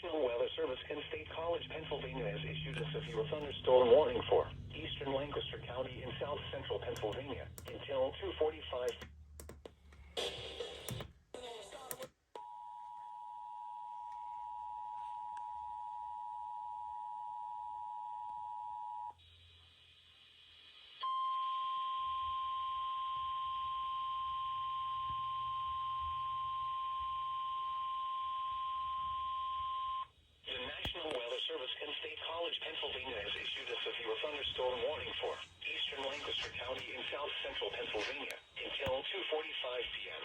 National Weather Service and State College, Pennsylvania has issued a severe thunderstorm warning for eastern Lancaster County and south central Pennsylvania until 2:45. The National Weather Service and State College, Pennsylvania has issued a severe thunderstorm warning for eastern Lancaster County and south central Pennsylvania until 2:45 p.m.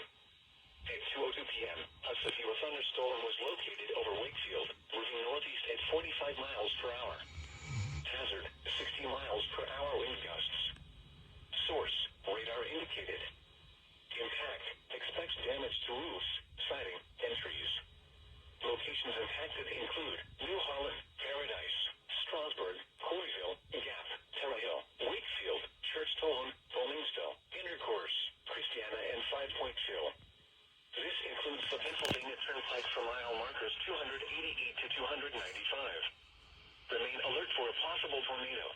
At 2:02 p.m., a severe thunderstorm was located over Wakefield, moving northeast at 45 miles per hour. Hazard, 60 miles per hour wind gusts. Source, radar indicated. Impact, expects damage to roofs, siding, and trees. Locations impacted include New Holland, Paradise, Strasburg, Coreyville, Gap, Terra Hill, Wakefield, Churchtown, Bowmingsville, Intercourse, Christiana, and 5 Pointville. This includes the Pennsylvania Turnpike for mile markers 288 to 295. Remain alert for a possible tornado.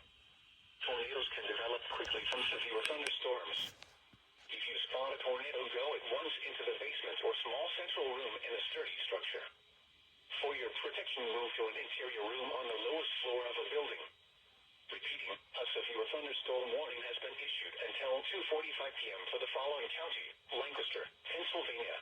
Tornadoes can develop quickly from severe thunderstorms. If you spot a tornado, go at once into the basement or small central room in a sturdy structure. For your protection, move to an interior room on the lowest floor of a building. Repeating, a severe thunderstorm warning has been issued until 2:45 p.m. for the following county: Lancaster, Pennsylvania,